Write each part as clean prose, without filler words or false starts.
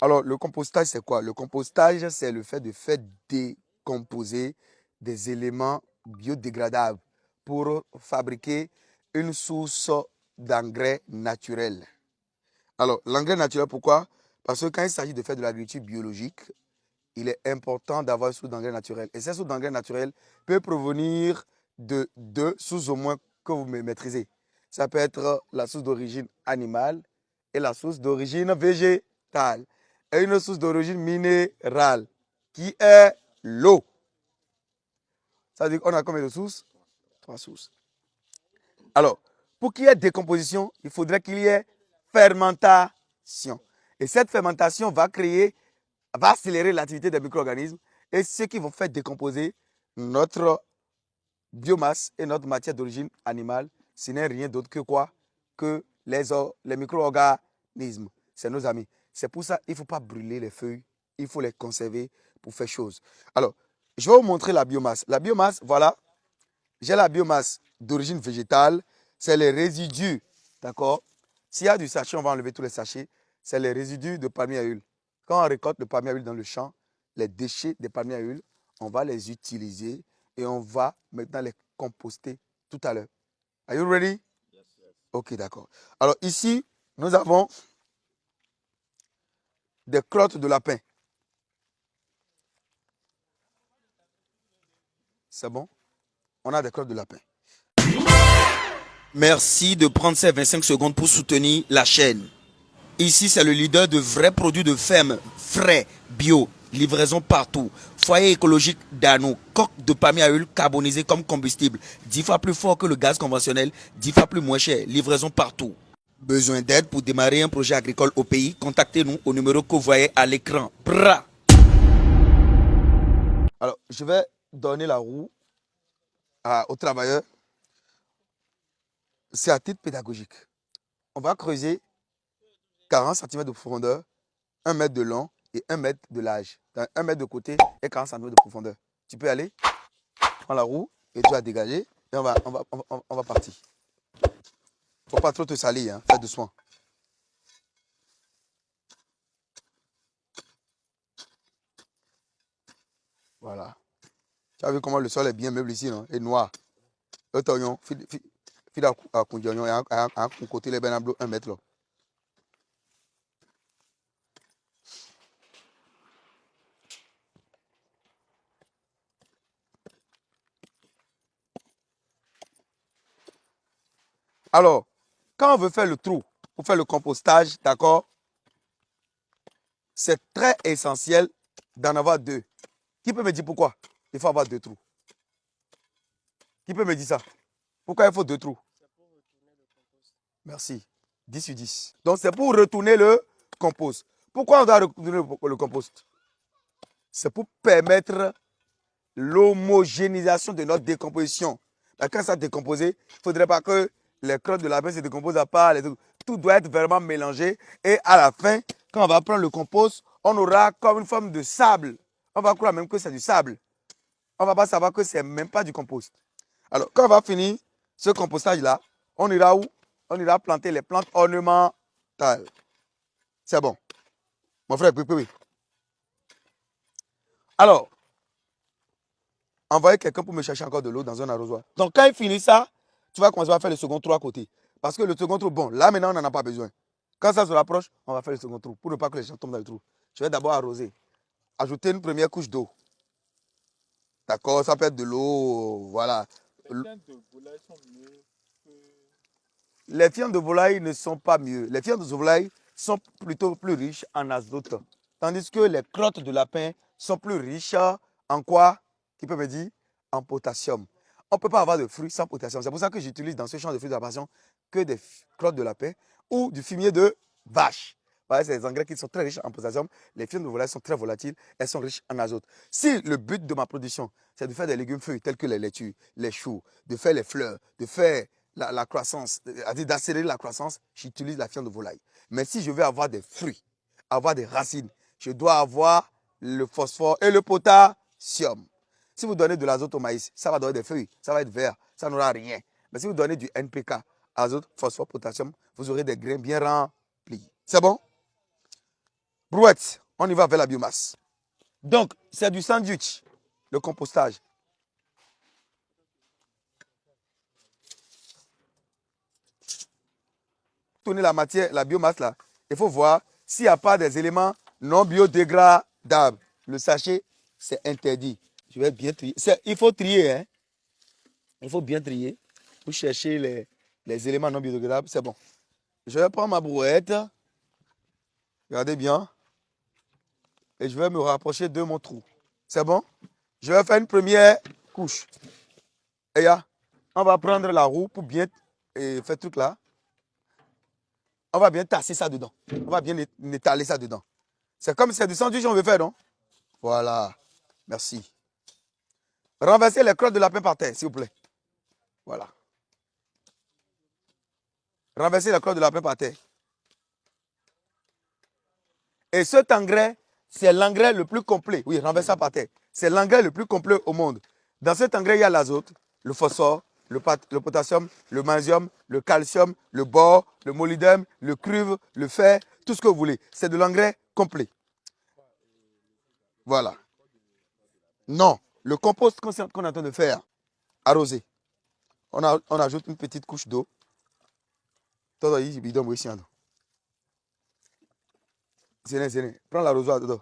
Alors, le compostage, c'est quoi? Le compostage, c'est le fait de faire décomposer des éléments biodégradables pour fabriquer une source d'engrais naturel. Alors, l'engrais naturel, pourquoi? Parce que quand il s'agit de faire de l'agriculture biologique, il est important d'avoir une source d'engrais naturel. Et cette source d'engrais naturel peut provenir de deux sources au moins que vous maîtrisez. Ça peut être la source d'origine animale et la source d'origine végétale. Et une source d'origine minérale qui est l'eau. Ça veut dire qu'on a combien de sources? Trois sources. Alors, pour qu'il y ait décomposition, il faudrait qu'il y ait fermentation. Et cette fermentation va accélérer l'activité des micro-organismes et ce qui vont faire décomposer notre biomasse et notre matière d'origine animale. Ce n'est rien d'autre que quoi? Que les micro-organismes. C'est nos amis. C'est pour ça qu'il ne faut pas brûler les feuilles. Il faut les conserver pour faire chose. Alors, je vais vous montrer la biomasse. La biomasse, voilà. J'ai la biomasse d'origine végétale. C'est les résidus. D'accord? S'il y a du sachet, on va enlever tous les sachets. C'est les résidus de palmier à huile. Quand on récolte le palmier à huile dans le champ, les déchets des palmiers à huile, on va les utiliser et on va maintenant les composter tout à l'heure. Are you ready? Yes, yes. Ok, d'accord. Alors ici, nous avons des crottes de lapin. C'est bon? On a des crottes de lapin. Merci de prendre ces 25 secondes pour soutenir la chaîne. Ici, c'est le leader de vrais produits de ferme, frais, bio, livraison partout. Foyer écologique d'Ano, coque de palmier à huile carbonisée comme combustible, 10 fois plus fort que le gaz conventionnel, 10 fois plus moins cher, livraison partout. Besoin d'aide pour démarrer un projet agricole au pays? Contactez-nous au numéro que vous voyez à l'écran. Bra. Alors, je vais donner la roue aux travailleurs. C'est à titre pédagogique. On va creuser 40 cm de profondeur, 1 mètre de long et 1 mètre de large. 1 mètre de côté et 40 cm de profondeur. Tu peux aller, prends la roue et tu vas dégager et on va partir. Faut pas trop te salir, hein. Fais doucement. Voilà. Tu as vu comment le sol est bien meublé ici, non? Et noir. Le tonyon, fil à condition, un côté les ben 1 mètre là. Alors, quand on veut faire le trou pour faire le compostage, d'accord, c'est très essentiel d'en avoir deux. Qui peut me dire pourquoi il faut avoir deux trous? Qui peut me dire ça? Pourquoi il faut deux trous? C'est pour retourner le compost. Merci. 10 sur 10. Donc, c'est pour retourner le compost. Pourquoi on doit retourner le compost? C'est pour permettre l'homogénéisation de notre décomposition. Quand ça décomposé, il ne faudrait pas que les crottes de lapin se décomposent à part. Tout doit être vraiment mélangé. Et à la fin, quand on va prendre le compost, on aura comme une forme de sable. On va croire même que c'est du sable. On ne va pas savoir que ce n'est même pas du compost. Alors, quand on va finir ce compostage-là, on ira où? On ira planter les plantes ornementales. C'est bon. Mon frère, oui. Alors, envoyer quelqu'un pour me chercher encore de l'eau dans un arrosoir. Donc, quand il finit ça, tu vas commencer à faire le second trou à côté. Parce que le second trou, bon, là maintenant, on n'en a pas besoin. Quand ça se rapproche, on va faire le second trou pour ne pas que les gens tombent dans le trou. Je vais d'abord arroser. Ajouter une première couche d'eau. D'accord, ça peut être de l'eau, voilà. Les fientes de volaille sont mieux que... Les fientes de volaille ne sont pas mieux. Les fientes de volaille sont plutôt plus riches en azote. Tandis que les crottes de lapin sont plus riches en quoi? Qui peut me dire? En potassium. On ne peut pas avoir de fruits sans potassium. C'est pour ça que j'utilise dans ce champ de fruits de la passion que des crottes de lapin ou du fumier de vache. Voilà, c'est des engrais qui sont très riches en potassium. Les fientes de volaille sont très volatiles. Elles sont riches en azote. Si le but de ma production, c'est de faire des légumes feuilles tels que les laitues, les choux, de faire les fleurs, de faire la croissance, d'accélérer la croissance, j'utilise la fiente de volaille. Mais si je veux avoir des fruits, avoir des racines, je dois avoir le phosphore et le potassium. Si vous donnez de l'azote au maïs, ça va donner des feuilles, ça va être vert, ça n'aura rien. Mais si vous donnez du NPK, azote, phosphore, potassium, vous aurez des grains bien remplis. C'est bon? Brouette, on y va vers la biomasse. Donc, c'est du sandwich, le compostage. Tourner la matière, la biomasse là, il faut voir s'il n'y a pas des éléments non biodégradables. Le sachet, c'est interdit. Je vais bien trier. Il faut trier, hein. Il faut bien trier pour chercher les éléments non biodégradables. C'est bon. Je vais prendre ma brouette. Regardez bien. Et je vais me rapprocher de mon trou. C'est bon? Je vais faire une première couche. Et là, on va prendre la roue pour bien faire ce truc là. On va bien tasser ça dedans. On va bien étaler ça dedans. C'est comme si c'est du sandwich qu'on veut faire, non? Voilà. Merci. Renversez les crottes de lapin par terre, s'il vous plaît. Voilà. Renversez les crottes de lapin par terre. Et cet engrais, c'est l'engrais le plus complet. Oui, renversez ça par terre. C'est l'engrais le plus complet au monde. Dans cet engrais, il y a l'azote, le phosphore, le potassium, le magnésium, le calcium, le bore, le molybdène, le cuivre, le fer, tout ce que vous voulez. C'est de l'engrais complet. Voilà. Non, le compost qu'on est en train de faire, arrosé, on ajoute une petite couche d'eau. Todo ahí, bidon, oui, prends l'arrosoir dedans.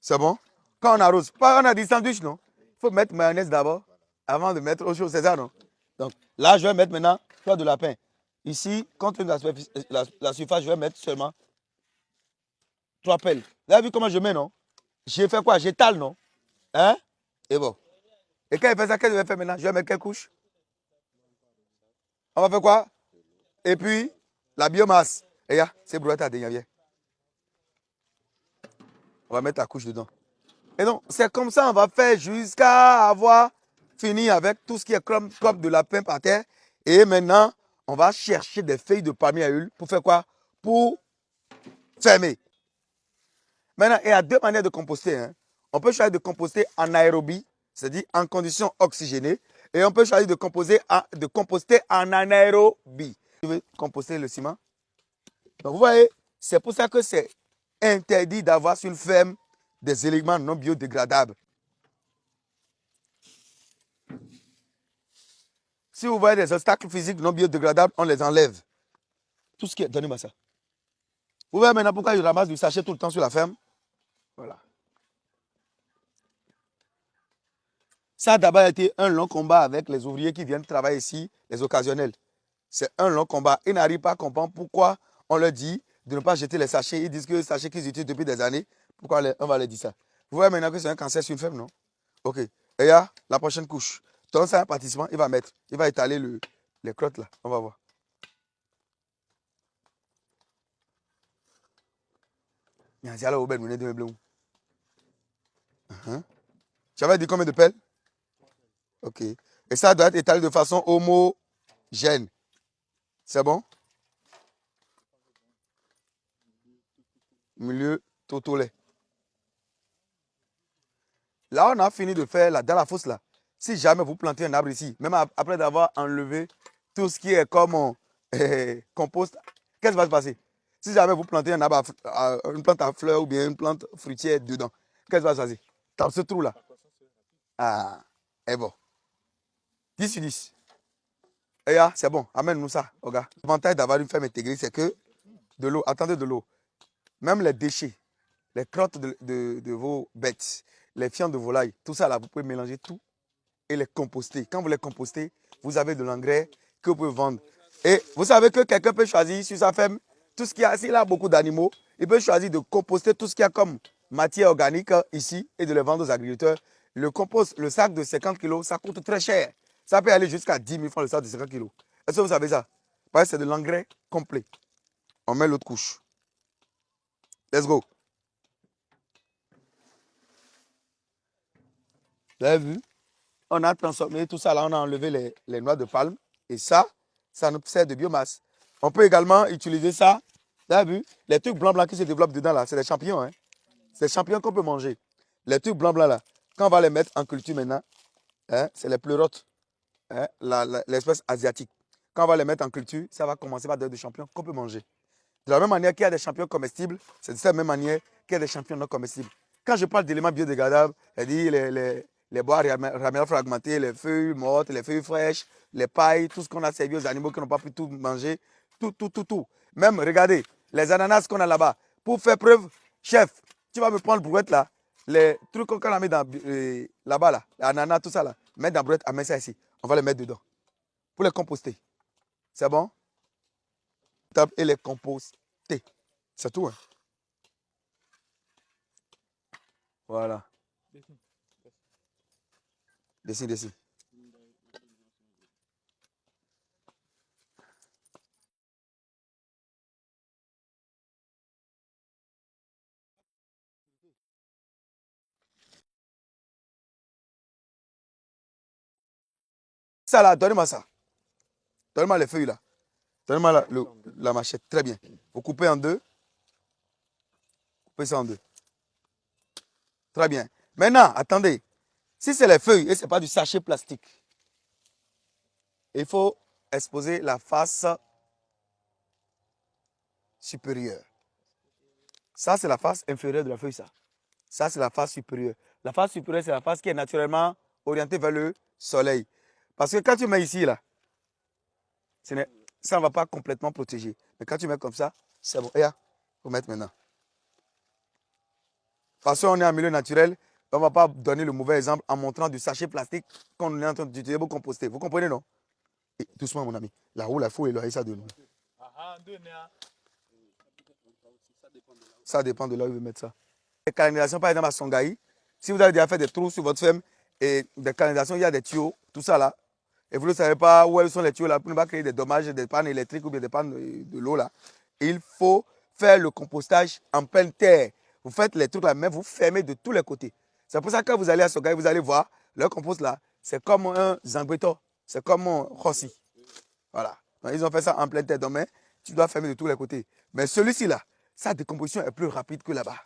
C'est bon? Quand on arrose, pas on a dit sandwich, non? Il faut mettre mayonnaise d'abord, avant de mettre autre chose, c'est ça, non? Donc là, je vais mettre maintenant fleur de lapin. Ici, contre la surface, je vais mettre seulement 3 pelles. Vous avez vu comment je mets, non? J'ai fait quoi? J'étale, non? Hein? Et bon. Et quand il fait ça, qu'est-ce que je vais faire maintenant? Je vais mettre quelle couche? On va faire quoi? Et puis, la biomasse. Et là, c'est brouette à dégager. On va mettre la couche dedans. Et donc, c'est comme ça on va faire jusqu'à avoir fini avec tout ce qui est crop de lapin par terre. Et maintenant, on va chercher des feuilles de palmier à huile pour faire quoi? Pour fermer. Maintenant, il y a deux manières de composter, hein. On peut choisir de composter en aérobie, c'est-à-dire en conditions oxygénées. Et on peut choisir de composter en anaérobie. Je vais composter le ciment. Donc, vous voyez, c'est pour ça que c'est interdit d'avoir sur une ferme des éléments non biodégradables. Si vous voyez des obstacles physiques non biodégradables, on les enlève. Tout ce qui est... Donnez-moi ça. Vous voyez maintenant pourquoi je ramasse du sachet tout le temps sur la ferme? Voilà. Ça a d'abord été un long combat avec les ouvriers qui viennent travailler ici, les occasionnels. C'est un long combat. Ils n'arrivent pas à comprendre pourquoi on leur dit de ne pas jeter les sachets. Ils disent que les sachets qu'ils utilisent depuis des années, pourquoi on va leur dire ça? Vous voyez maintenant que c'est un cancer sur une ferme, non? Ok. Et là, la prochaine couche. Donc ça, un participant, il va étaler les crottes là. On va voir. J'avais dit combien de pelles? Ok. Et ça doit être étalé de façon homogène. C'est bon? Milieu totolet. Là, on a fini de faire dans la fosse là. Si jamais vous plantez un arbre ici, même après d'avoir enlevé tout ce qui est comme compost, qu'est-ce qui va se passer? Si jamais vous plantez un arbre, une plante à fleurs ou bien une plante fruitière dedans, qu'est-ce qui va se passer? Dans ce trou là. Ah, et bon. 10 sur 10. Et là, c'est bon, amène-nous ça, regarde. L'avantage d'avoir une ferme intégrée, c'est que de l'eau, attendez de l'eau. Même les déchets, les crottes de vos bêtes, les fientes de volaille, tout ça là, vous pouvez mélanger tout et les composter. Quand vous les compostez, vous avez de l'engrais que vous pouvez vendre. Et vous savez que quelqu'un peut choisir sur sa ferme, tout ce qu'il y a, s'il a beaucoup d'animaux, il peut choisir de composter tout ce qu'il y a comme matière organique ici et de les vendre aux agriculteurs. Le compost, le sac de 50 kg, ça coûte très cher. Ça peut aller jusqu'à 10 000 francs le sac de 50 kg. Est-ce que vous savez ça? Parce que c'est de l'engrais complet. On met l'autre couche. Let's go. Vous avez vu? On a transformé tout ça là, on a enlevé les noix de palme. Et ça nous sert de biomasse. On peut également utiliser ça. Vous avez vu? Les trucs blancs qui se développent dedans là, c'est des champignons. Hein? C'est des champignons qu'on peut manger. Les trucs blancs là, quand on va les mettre en culture maintenant, hein, c'est les pleurotes, hein, l'espèce asiatique. Quand on va les mettre en culture, ça va commencer par des champignons qu'on peut manger. De la même manière qu'il y a des champignons comestibles, c'est de cette même manière qu'il y a des champignons non comestibles. Quand je parle d'éléments biodégradables, c'est-à-dire les bois ramélières fragmentées, les feuilles mortes, les feuilles fraîches, les pailles, tout ce qu'on a servi aux animaux qui n'ont pas pu tout manger, tout. Même, regardez, les ananas qu'on a là-bas. Pour faire preuve, chef, tu vas me prendre le brouette là, les trucs qu'on a mis là-bas, là, l'ananas, tout ça là, mettre dans la brouette, amène ça ici. On va les mettre dedans pour les composter. C'est bon? Et les composter. C'est tout. Hein? Voilà. Dessine. Ça là, donnez-moi ça. Donnez-moi les feuilles là. Donnez-moi la machette. Très bien. Vous coupez en deux. Coupez ça en deux. Très bien. Maintenant, attendez. Si c'est les feuilles et ce n'est pas du sachet plastique, il faut exposer la face supérieure. Ça, c'est la face inférieure de la feuille, ça. Ça, c'est la face supérieure. La face supérieure, c'est la face qui est naturellement orientée vers le soleil. Parce que quand tu mets ici, là, ça ne va pas complètement protéger. Mais quand tu mets comme ça, c'est bon. Et là, il faut mettre maintenant. Parce qu'on est en milieu naturel, on ne va pas donner le mauvais exemple en montrant du sachet plastique qu'on est en train d'utiliser pour composter. Vous comprenez, non? Et doucement, mon ami. Là-haut, il faut éloigner ça de nous. Ça dépend de là où vous veut mettre ça. Les canalisations, par exemple, à Songhai, si vous avez déjà fait des trous sur votre ferme et des canalisations, il y a des tuyaux, tout ça là, et vous ne savez pas où sont les tuyaux là pour ne pas créer des dommages, des pannes électriques ou bien des pannes de l'eau là, il faut faire le compostage en pleine terre. Vous faites les trucs là, mais vous fermez de tous les côtés. C'est pour ça que quand vous allez à Songhai, vous allez voir, leur compost là, c'est comme un zangbeto, c'est comme un rossi. Voilà. Donc, ils ont fait ça en pleine terre. Donc, mais tu dois fermer de tous les côtés. Mais celui-ci là, sa décomposition est plus rapide que là-bas.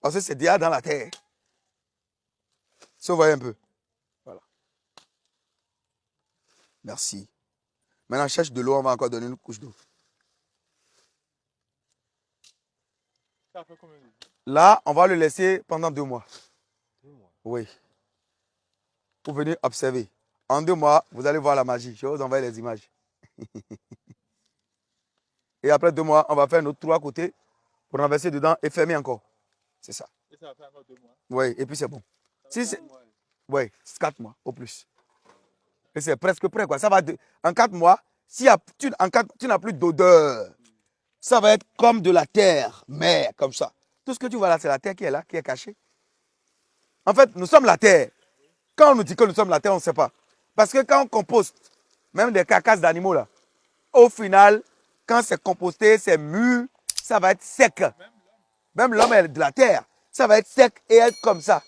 Parce que c'est déjà dans la terre. Si vous voyez un peu. Voilà. Merci. Maintenant, cherche de l'eau, on va encore donner une couche d'eau. Là, on va le laisser pendant 2 mois. 2 mois? Oui. Pour venir observer. En 2 mois, vous allez voir la magie. Je vais vous envoyer les images. Et après 2 mois, on va faire nos 3 côtés pour renverser dedans et fermer encore. C'est ça. Et ça va faire encore 2 mois? Oui, et puis c'est bon. Si c'est... Oui, 4 mois au plus. Et c'est presque prêt, quoi. Ça va en 4 mois, si tu n'as plus d'odeur, ça va être comme de la terre, mais comme ça. Tout ce que tu vois là, c'est la terre qui est là, qui est cachée. En fait, nous sommes la terre. Quand on nous dit que nous sommes la terre, on ne sait pas. Parce que quand on composte, même des carcasses d'animaux là, au final, quand c'est composté, c'est mûr, ça va être sec. Même l'homme est de la terre, ça va être sec et être comme ça.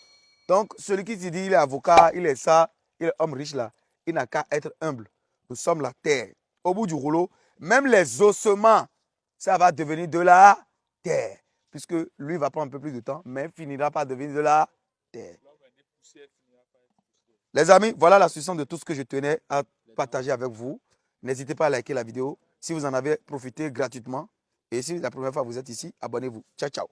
Donc, celui qui se dit il est avocat, il est ça, il est homme riche là, il n'a qu'à être humble. Nous sommes la terre. Au bout du rouleau, même les ossements, ça va devenir de la terre. Puisque lui va prendre un peu plus de temps, mais finira par devenir de la terre. Les amis, voilà la solution de tout ce que je tenais à partager avec vous. N'hésitez pas à liker la vidéo si vous en avez profité gratuitement. Et si c'est la première fois que vous êtes ici, abonnez-vous. Ciao, ciao.